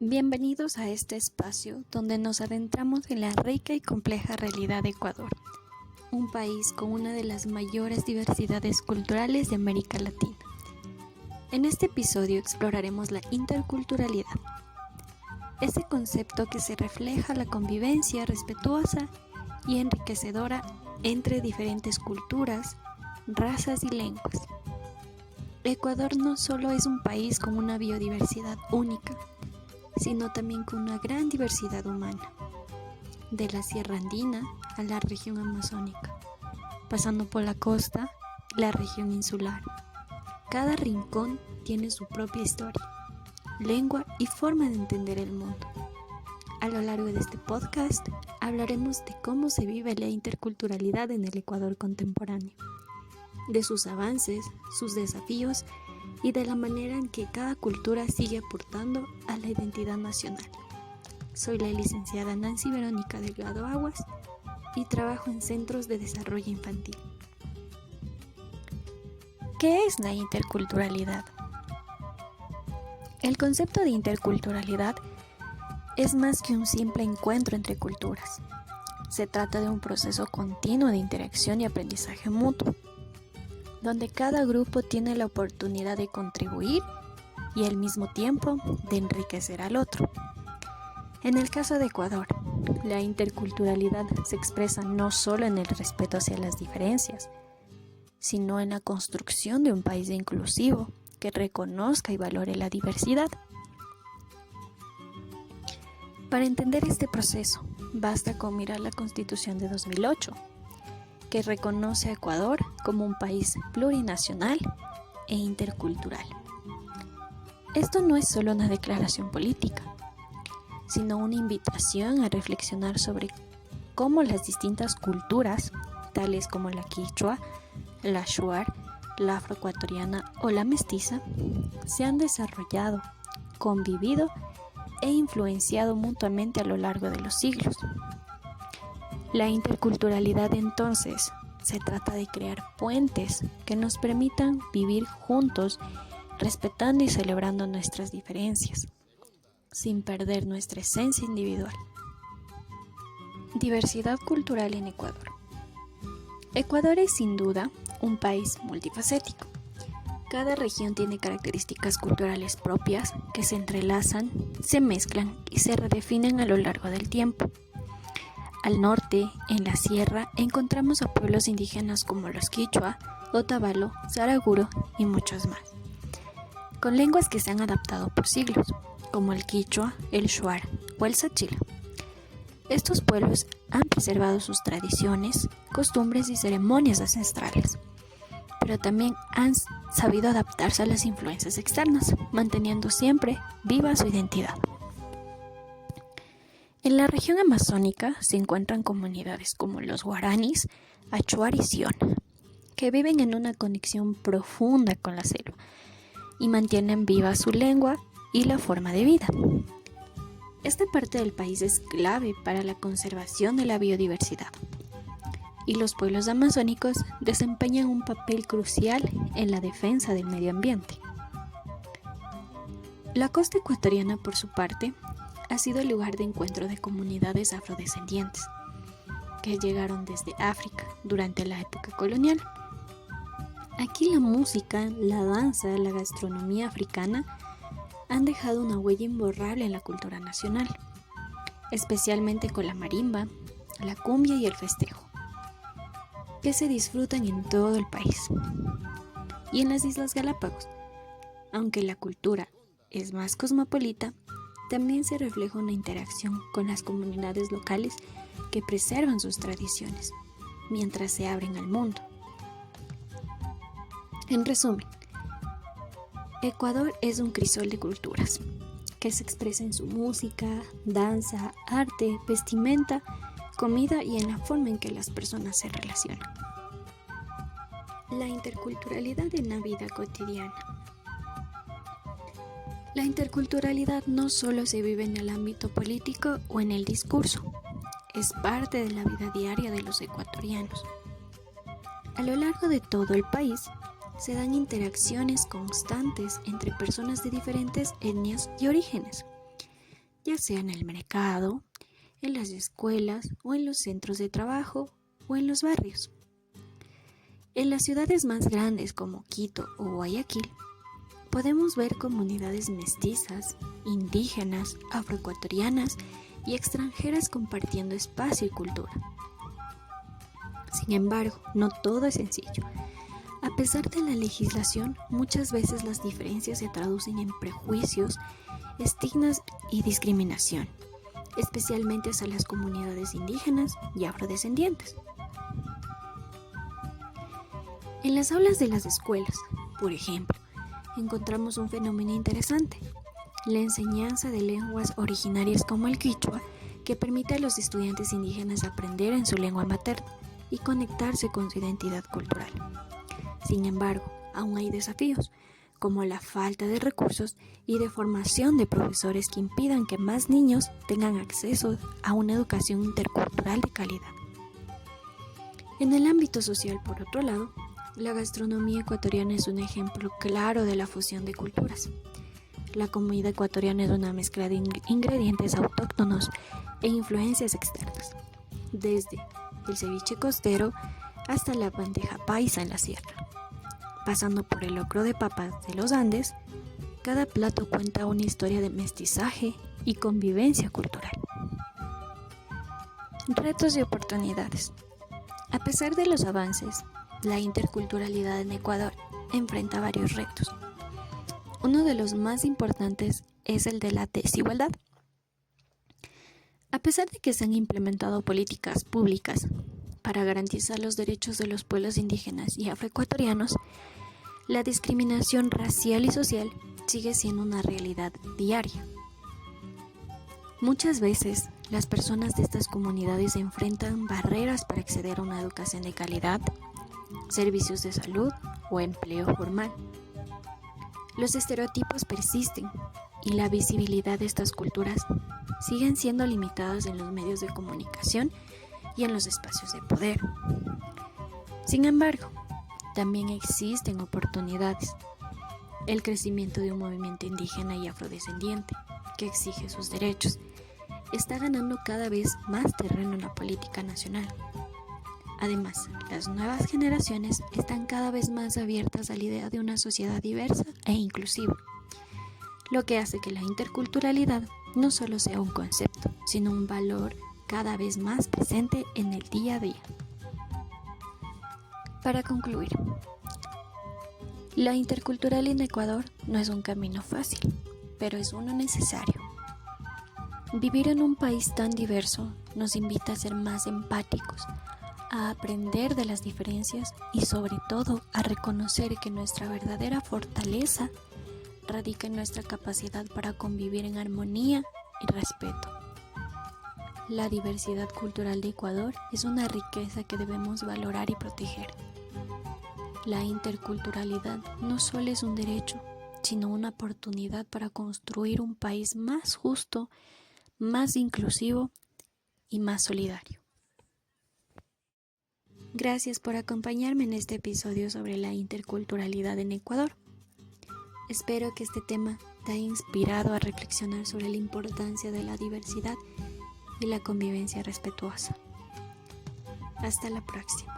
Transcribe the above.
Bienvenidos a este espacio donde nos adentramos en la rica y compleja realidad de Ecuador, un país con una de las mayores diversidades culturales de América Latina. En este episodio exploraremos la interculturalidad, ese concepto que se refleja la convivencia respetuosa y enriquecedora entre diferentes culturas, razas y lenguas. Ecuador no solo es un país con una biodiversidad única, sino también con una gran diversidad humana, de la Sierra Andina a la región amazónica, pasando por la costa, la región insular. Cada rincón tiene su propia historia, lengua y forma de entender el mundo. A lo largo de este podcast hablaremos de cómo se vive la interculturalidad en el Ecuador contemporáneo, de sus avances, sus desafíos y de la manera en que cada cultura sigue aportando a la identidad nacional. Soy la licenciada Nancy Verónica Delgado Aguas y trabajo en Centros de Desarrollo Infantil. ¿Qué es la interculturalidad? El concepto de interculturalidad es más que un simple encuentro entre culturas. Se trata de un proceso continuo de interacción y aprendizaje mutuo, donde cada grupo tiene la oportunidad de contribuir y al mismo tiempo de enriquecer al otro. En el caso de Ecuador, la interculturalidad se expresa no solo en el respeto hacia las diferencias, sino en la construcción de un país inclusivo que reconozca y valore la diversidad. Para entender este proceso, basta con mirar la Constitución de 2008, que reconoce a Ecuador como un país plurinacional e intercultural. Esto no es solo una declaración política, sino una invitación a reflexionar sobre cómo las distintas culturas, tales como la quichua, la shuar, la afroecuatoriana o la mestiza, se han desarrollado, convivido e influenciado mutuamente a lo largo de los siglos. La interculturalidad, entonces, se trata de crear puentes que nos permitan vivir juntos, respetando y celebrando nuestras diferencias, sin perder nuestra esencia individual. Diversidad cultural en Ecuador. Ecuador es sin duda un país multifacético. Cada región tiene características culturales propias que se entrelazan, se mezclan y se redefinen a lo largo del tiempo. Al norte, en la sierra, encontramos a pueblos indígenas como los quichua, otavalo, saraguro y muchos más, con lenguas que se han adaptado por siglos, como el quichua, el shuar o el sachila. Estos pueblos han preservado sus tradiciones, costumbres y ceremonias ancestrales, pero también han sabido adaptarse a las influencias externas, manteniendo siempre viva su identidad. En la región amazónica se encuentran comunidades como los guaraníes, achuar y siona, que viven en una conexión profunda con la selva y mantienen viva su lengua y la forma de vida. Esta parte del país es clave para la conservación de la biodiversidad, y los pueblos amazónicos desempeñan un papel crucial en la defensa del medio ambiente. La costa ecuatoriana, por su parte, ha sido el lugar de encuentro de comunidades afrodescendientes que llegaron desde África durante la época colonial. Aquí la música, la danza, la gastronomía africana han dejado una huella imborrable en la cultura nacional, especialmente con la marimba, la cumbia y el festejo, que se disfrutan en todo el país. Y en las Islas Galápagos, aunque la cultura es más cosmopolita, también se refleja una interacción con las comunidades locales que preservan sus tradiciones, mientras se abren al mundo. En resumen, Ecuador es un crisol de culturas, que se expresa en su música, danza, arte, vestimenta, comida y en la forma en que las personas se relacionan. La interculturalidad en la vida cotidiana. La interculturalidad no solo se vive en el ámbito político o en el discurso, es parte de la vida diaria de los ecuatorianos. A lo largo de todo el país se dan interacciones constantes entre personas de diferentes etnias y orígenes, ya sea en el mercado, en las escuelas o en los centros de trabajo o en los barrios. En las ciudades más grandes como Quito o Guayaquil, podemos ver comunidades mestizas, indígenas, afroecuatorianas y extranjeras compartiendo espacio y cultura. Sin embargo, no todo es sencillo. A pesar de la legislación, muchas veces las diferencias se traducen en prejuicios, estigmas y discriminación, especialmente hacia las comunidades indígenas y afrodescendientes. En las aulas de las escuelas, por ejemplo, encontramos un fenómeno interesante: la enseñanza de lenguas originarias como el quichua, que permite a los estudiantes indígenas aprender en su lengua materna y conectarse con su identidad cultural. Sin embargo, aún hay desafíos, como la falta de recursos y de formación de profesores que impidan que más niños tengan acceso a una educación intercultural de calidad. En el ámbito social, por otro lado, la gastronomía ecuatoriana es un ejemplo claro de la fusión de culturas. La comida ecuatoriana es una mezcla de ingredientes autóctonos e influencias externas, desde el ceviche costero hasta la bandeja paisa en la sierra. Pasando por el locro de papas de los Andes, cada plato cuenta una historia de mestizaje y convivencia cultural. Retos y oportunidades. A pesar de los avances, la interculturalidad en Ecuador enfrenta varios retos. Uno de los más importantes es el de la desigualdad. A pesar de que se han implementado políticas públicas para garantizar los derechos de los pueblos indígenas y afroecuatorianos, la discriminación racial y social sigue siendo una realidad diaria. Muchas veces, las personas de estas comunidades enfrentan barreras para acceder a una educación de calidad, servicios de salud o empleo formal. Los estereotipos persisten y la visibilidad de estas culturas siguen siendo limitadas en los medios de comunicación y en los espacios de poder. Sin embargo, también existen oportunidades. El crecimiento de un movimiento indígena y afrodescendiente que exige sus derechos está ganando cada vez más terreno en la política nacional. Además, las nuevas generaciones están cada vez más abiertas a la idea de una sociedad diversa e inclusiva, lo que hace que la interculturalidad no solo sea un concepto, sino un valor cada vez más presente en el día a día. Para concluir, la interculturalidad en Ecuador no es un camino fácil, pero es uno necesario. Vivir en un país tan diverso nos invita a ser más empáticos, a aprender de las diferencias y sobre todo a reconocer que nuestra verdadera fortaleza radica en nuestra capacidad para convivir en armonía y respeto. La diversidad cultural de Ecuador es una riqueza que debemos valorar y proteger. La interculturalidad no solo es un derecho, sino una oportunidad para construir un país más justo, más inclusivo y más solidario. Gracias por acompañarme en este episodio sobre la interculturalidad en Ecuador. Espero que este tema te haya inspirado a reflexionar sobre la importancia de la diversidad y la convivencia respetuosa. Hasta la próxima.